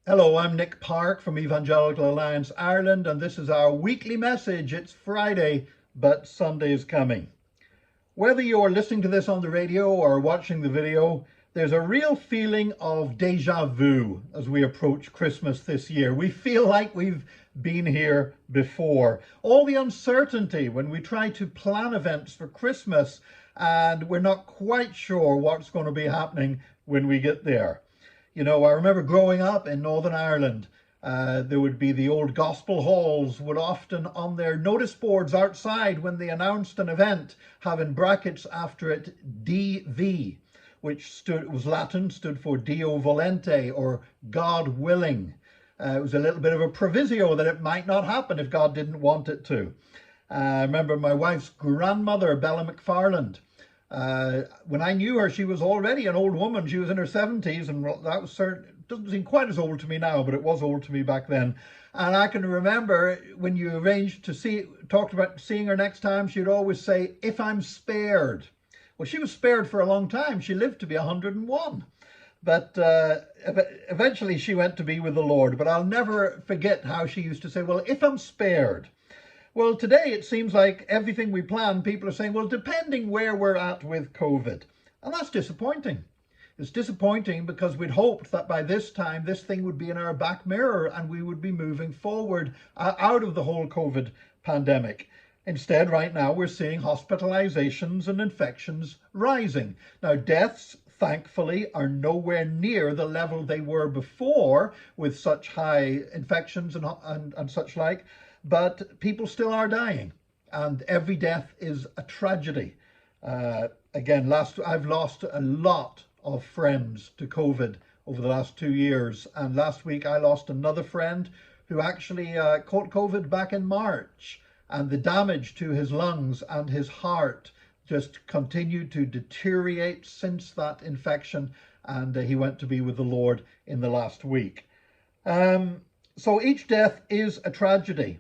Hello, I'm Nick Park from Evangelical Alliance Ireland, and this is our weekly message. It's Friday, but Sunday is coming. Whether you're listening to this on the radio or watching the video, there's a real feeling of deja vu as we approach Christmas this year. We feel like we've been here before. All the uncertainty when we try to plan events for Christmas and we're not quite sure what's going to be happening when we get there. I remember growing up in Northern Ireland. There would be the old gospel halls would often on their notice boards outside when they announced an event have in brackets after it DV, which was Latin, stood for Dio Volente, or God willing. It was a little bit of a proviso that it might not happen if God didn't want it to. I remember my wife's grandmother, Bella McFarland. When I knew her, she was already an old woman. She was in her 70s, and that was doesn't seem quite as old to me now, but it was old to me back then. And I can remember when you arranged to talked about seeing her next time, she'd always say, "If I'm spared." Well, she was spared for a long time. She lived to be 101. But eventually she went to be with the Lord. But I'll never forget how she used to say, "Well, if I'm spared." Well, today it seems like everything we plan, people are saying, well, depending where we're at with COVID. And that's disappointing. It's disappointing because we'd hoped that by this time, this thing would be in our back mirror and we would be moving forward out of the whole COVID pandemic. Instead, right now, we're seeing hospitalizations and infections rising. Now, deaths, thankfully, are nowhere near the level they were before with such high infections and such like. But people still are dying, and every death is a tragedy. Again, I've lost a lot of friends to COVID over the last 2 years, and last week I lost another friend who actually caught COVID back in March, and the damage to his lungs and his heart just continued to deteriorate since that infection, and he went to be with the Lord in the last week. So each death is a tragedy.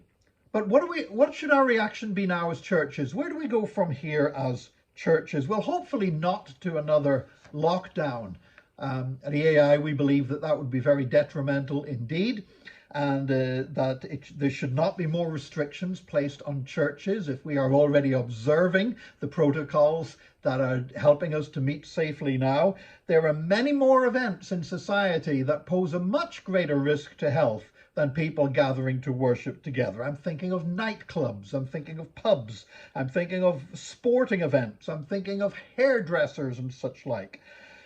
But what should our reaction be now as churches? Where do we go from here as churches? Well, hopefully not to another lockdown. At EAI, we believe that would be very detrimental indeed, and that there should not be more restrictions placed on churches if we are already observing the protocols that are helping us to meet safely now. There are many more events in society that pose a much greater risk to health than people gathering to worship together. I'm thinking of nightclubs, I'm thinking of pubs, I'm thinking of sporting events, I'm thinking of hairdressers and such like.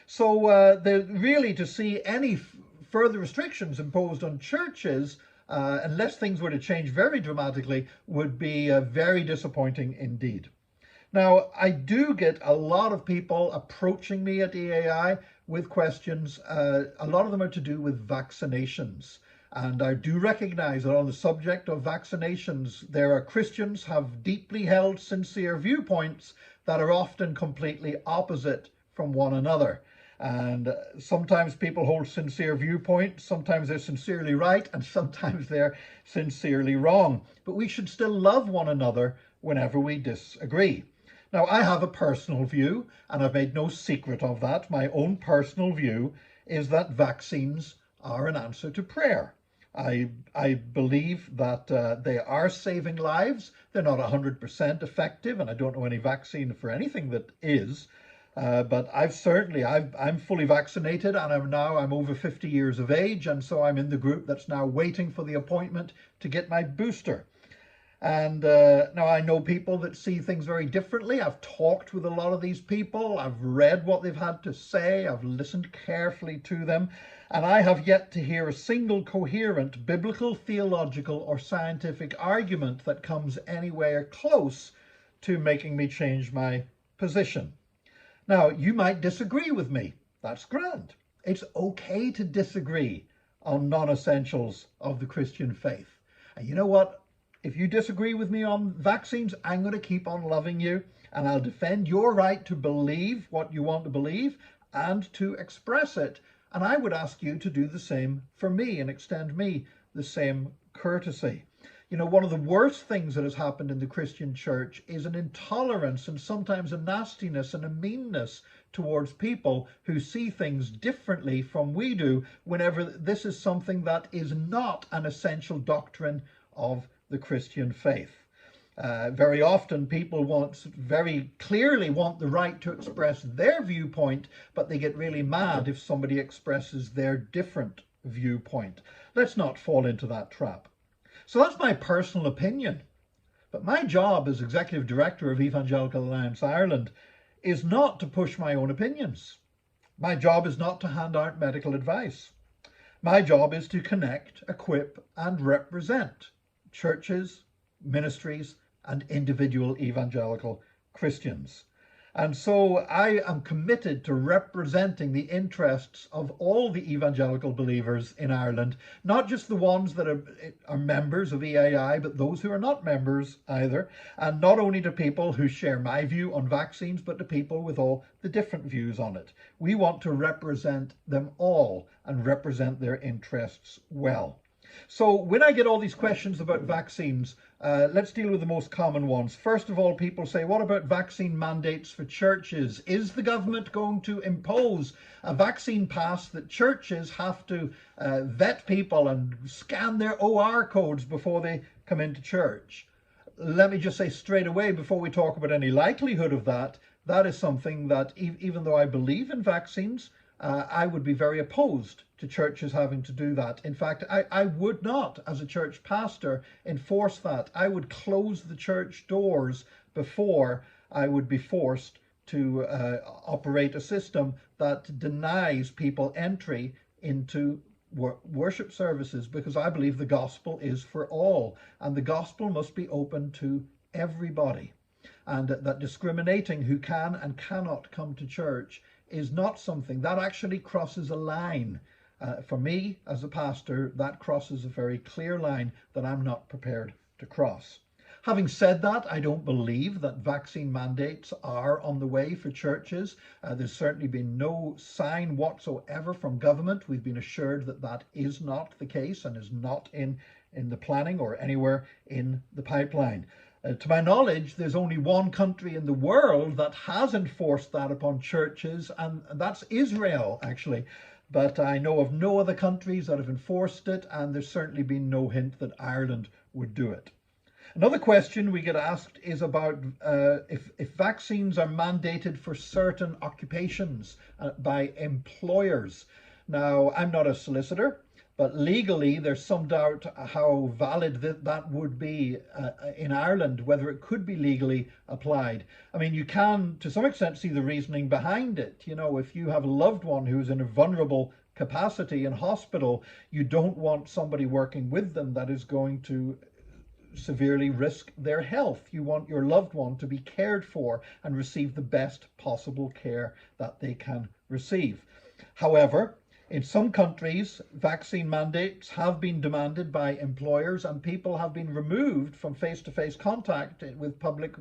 So really to see any further restrictions imposed on churches, unless things were to change very dramatically, would be very disappointing indeed. Now, I do get a lot of people approaching me at EAI with questions. A lot of them are to do with vaccinations. And I do recognize that on the subject of vaccinations, there are Christians have deeply held sincere viewpoints that are often completely opposite from one another. And sometimes people hold sincere viewpoints, sometimes they're sincerely right, and sometimes they're sincerely wrong. But we should still love one another whenever we disagree. Now, I have a personal view, and I've made no secret of that. My own personal view is that vaccines are an answer to prayer. I believe that they are saving lives. They're not 100% effective, and I don't know any vaccine for anything that is. But I'm fully vaccinated, and I'm over 50 years of age, and so I'm in the group that's now waiting for the appointment to get my booster. And now I know people that see things very differently. I've talked with a lot of these people. I've read what they've had to say. I've listened carefully to them. And I have yet to hear a single coherent biblical, theological, or scientific argument that comes anywhere close to making me change my position. Now, you might disagree with me. That's grand. It's okay to disagree on non-essentials of the Christian faith. And you know what? If you disagree with me on vaccines, I'm going to keep on loving you, and I'll defend your right to believe what you want to believe and to express it. And I would ask you to do the same for me and extend me the same courtesy. One of the worst things that has happened in the Christian church is an intolerance and sometimes a nastiness and a meanness towards people who see things differently from we do whenever this is something that is not an essential doctrine of the Christian faith. Very often people very clearly want the right to express their viewpoint, but they get really mad if somebody expresses their different viewpoint. Let's not fall into that trap. So that's my personal opinion. But my job as Executive Director of Evangelical Alliance Ireland is not to push my own opinions. My job is not to hand out medical advice. My job is to connect, equip, and represent churches, ministries, and individual evangelical Christians. And so I am committed to representing the interests of all the evangelical believers in Ireland, not just the ones that are members of EAI, but those who are not members either, and not only to people who share my view on vaccines, but to people with all the different views on it. We want to represent them all and represent their interests well. So when I get all these questions about vaccines, let's deal with the most common ones. First of all, people say, what about vaccine mandates for churches? Is the government going to impose a vaccine pass that churches have to vet people and scan their OR codes before they come into church? Let me just say straight away, before we talk about any likelihood of that, that is something that even though I believe in vaccines, I would be very opposed to churches having to do that. In fact, I would not, as a church pastor, enforce that. I would close the church doors before I would be forced to operate a system that denies people entry into worship services, because I believe the gospel is for all, and the gospel must be open to everybody, and that discriminating who can and cannot come to church is not something that actually crosses a line. For me as a pastor, that crosses a very clear line that I'm not prepared to cross. Having said that, I don't believe that vaccine mandates are on the way for churches. There's certainly been no sign whatsoever from government. We've been assured that that is not the case and is not in the planning or anywhere in the pipeline. To my knowledge, there's only one country in the world that has enforced that upon churches, and that's Israel, actually. But I know of no other countries that have enforced it, and there's certainly been no hint that Ireland would do it. Another question we get asked is about if vaccines are mandated for certain occupations by employers. Now, I'm not a solicitor, but legally there's some doubt how valid that would be in Ireland, whether it could be legally applied. I mean, you can to some extent see the reasoning behind it. You know, if you have a loved one who's in a vulnerable capacity in hospital, you don't want somebody working with them that is going to severely risk their health. You want your loved one to be cared for and receive the best possible care that they can receive. However, in some countries, vaccine mandates have been demanded by employers, and people have been removed from face-to-face contact with public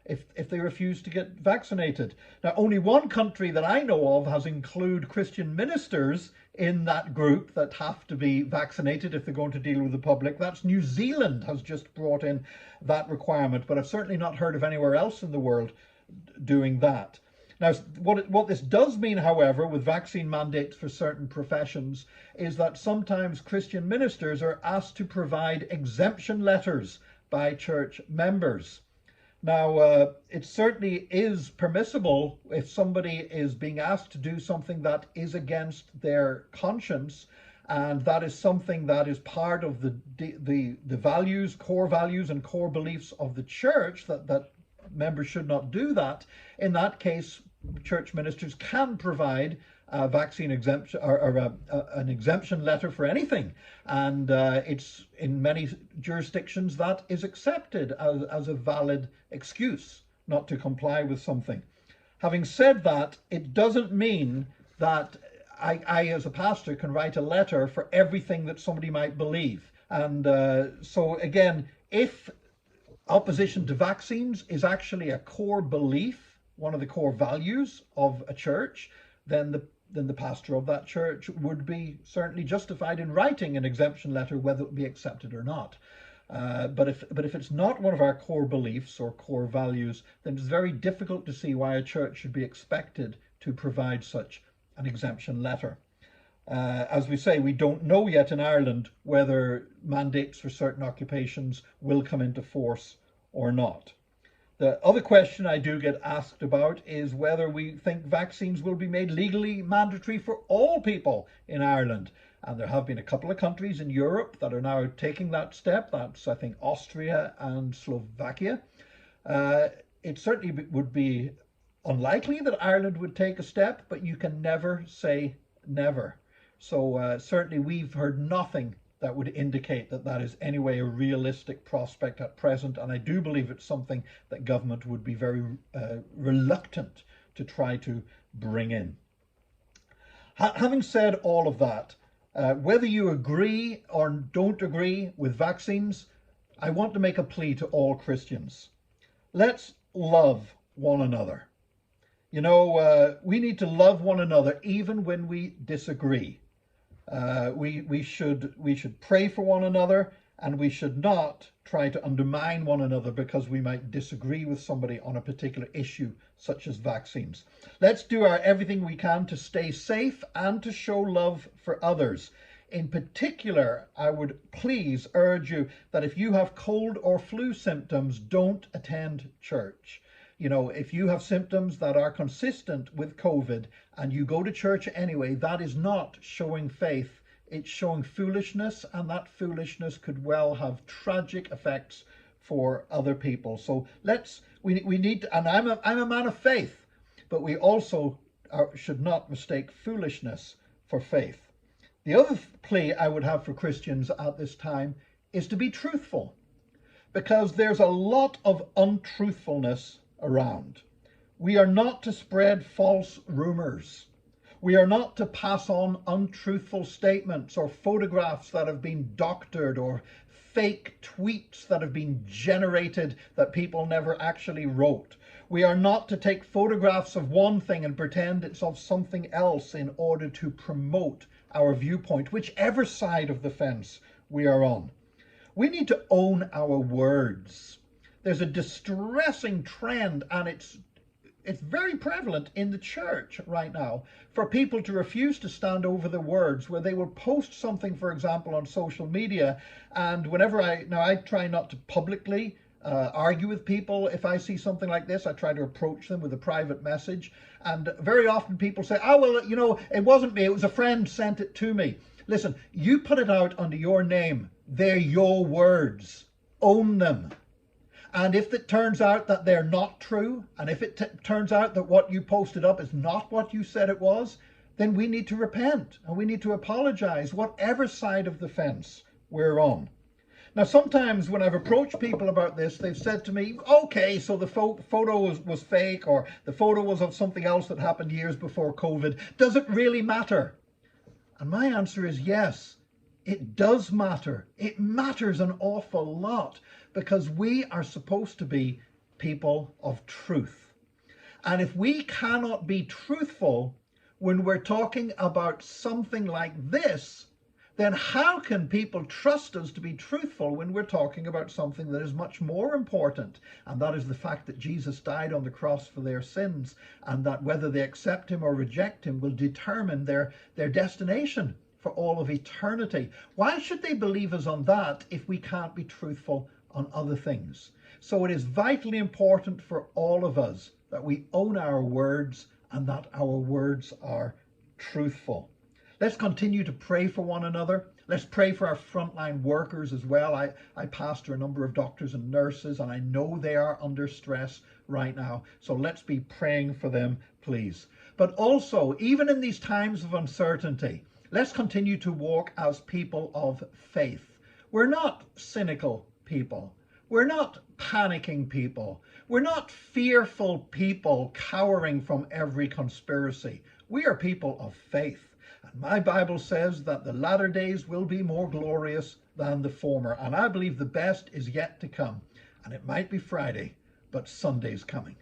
if they refuse to get vaccinated. Now, only one country that I know of has included Christian ministers in that group that have to be vaccinated if they're going to deal with the public. That's New Zealand has just brought in that requirement, but I've certainly not heard of anywhere else in the world doing that. Now, what this does mean, however, with vaccine mandates for certain professions is that sometimes Christian ministers are asked to provide exemption letters by church members. Now, it certainly is permissible if somebody is being asked to do something that is against their conscience, and that is something that is part of the values, core values and core beliefs of the church, that members should not do that. In that case, church ministers can provide a vaccine exemption or an exemption letter for anything, and it's in many jurisdictions that is accepted as a valid excuse not to comply with something. Having said that, it doesn't mean that I as a pastor can write a letter for everything that somebody might believe. And so again, if opposition to vaccines is actually a core belief, one of the core values of a church, then the pastor of that church would be certainly justified in writing an exemption letter, whether it be accepted or not. But if it's not one of our core beliefs or core values, then it's very difficult to see why a church should be expected to provide such an exemption letter. As we say, we don't know yet in Ireland whether mandates for certain occupations will come into force or not. The other question I do get asked about is whether we think vaccines will be made legally mandatory for all people in Ireland. And there have been a couple of countries in Europe that are now taking that step. That's, I think, Austria and Slovakia. It certainly would be unlikely that Ireland would take a step, but you can never say never. So certainly we've heard nothing that would indicate that that is anyway a realistic prospect at present. And I do believe it's something that government would be very reluctant to try to bring in. Having said all of that, whether you agree or don't agree with vaccines, I want to make a plea to all Christians. Let's love one another. You know, we need to love one another even when we disagree. We should pray for one another, and we should not try to undermine one another because we might disagree with somebody on a particular issue such as vaccines. Let's do everything we can to stay safe and to show love for others. In particular, I would please urge you that if you have cold or flu symptoms, don't attend church. You know, if you have symptoms that are consistent with COVID and you go to church anyway, that is not showing faith. It's showing foolishness, and that foolishness could well have tragic effects for other people. So we need to, and I'm a man of faith, but we also should not mistake foolishness for faith. The other plea I would have for Christians at this time is to be truthful, because there's a lot of untruthfulness around. We are not to spread false rumors. We are not to pass on untruthful statements or photographs that have been doctored or fake tweets that have been generated that people never actually wrote. We are not to take photographs of one thing and pretend it's of something else in order to promote our viewpoint, whichever side of the fence we are on. We need to own our words. There's a distressing trend, and it's very prevalent in the church right now, for people to refuse to stand over their words, where they will post something, for example, on social media. And whenever I try not to publicly argue with people. If I see something like this, I try to approach them with a private message. And very often people say, oh, well, you know, it wasn't me, it was a friend sent it to me. Listen, you put it out under your name. They're your words. Own them. And if it turns out that they're not true, and if it turns out that what you posted up is not what you said it was, then we need to repent and we need to apologize, whatever side of the fence we're on. Now, sometimes when I've approached people about this, they've said to me, okay, so the photo was fake, or the photo was of something else that happened years before COVID. Does it really matter? And my answer is yes, it does matter. It matters an awful lot, because we are supposed to be people of truth. And if we cannot be truthful when we're talking about something like this, then how can people trust us to be truthful when we're talking about something that is much more important? And that is the fact that Jesus died on the cross for their sins, and that whether they accept him or reject him will determine their destination for all of eternity. Why should they believe us on that if we can't be truthful on other things? So it is vitally important for all of us that we own our words and that our words are truthful. Let's continue to pray for one another. Let's pray for our frontline workers as well. I pastor a number of doctors and nurses, and I know they are under stress right now. So let's be praying for them, please. But also, even in these times of uncertainty, let's continue to walk as people of faith. We're not cynical people. We're not panicking people. We're not fearful people cowering from every conspiracy. We are people of faith. And my Bible says that the latter days will be more glorious than the former. And I believe the best is yet to come. And it might be Friday, but Sunday's coming.